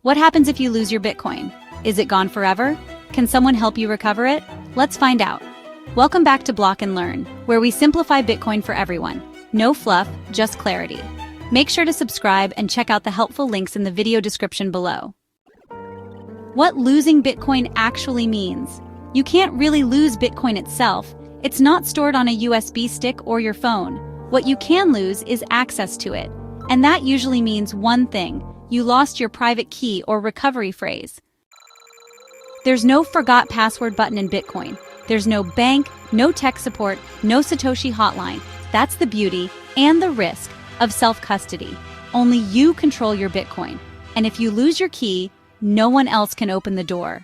What happens if you lose your Bitcoin? Is it gone forever? Can someone help you recover it? Let's find out. Welcome back to Block and Learn, where we simplify Bitcoin for everyone. No fluff, just clarity. Make sure to subscribe and check out the helpful links in the video description below. What losing Bitcoin actually means. You can't really lose Bitcoin itself. It's not stored on a USB stick or your phone. What you can lose is access to it. And that usually means one thing: you lost your private key or recovery phrase. There's no forgot password button in Bitcoin. There's no bank, no tech support, no Satoshi hotline. That's the beauty and the risk of self-custody. Only you control your Bitcoin. And if you lose your key, no one else can open the door.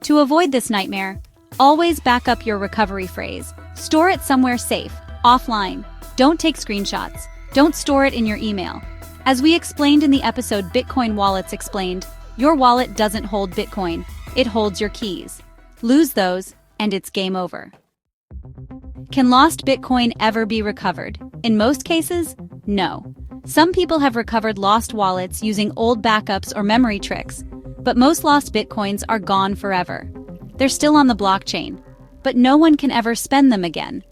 To avoid this nightmare, always back up your recovery phrase. Store it somewhere safe, offline. Don't take screenshots. Don't store it in your email. As we explained in the episode Bitcoin Wallets Explained, your wallet doesn't hold Bitcoin. It holds your keys. Lose those, and it's game over. Can lost Bitcoin ever be recovered? In most cases, no. Some people have recovered lost wallets using old backups or memory tricks, but most lost Bitcoins are gone forever. They're still on the blockchain, but no one can ever spend them again.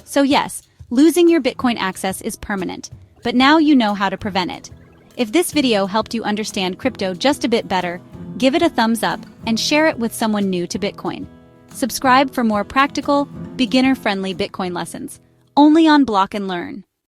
So yes, losing your Bitcoin access is permanent, but now you know how to prevent it. If this video helped you understand crypto just a bit better, give it a thumbs up and share it with someone new to Bitcoin. Subscribe for more practical, beginner-friendly Bitcoin lessons, only on Block and Learn.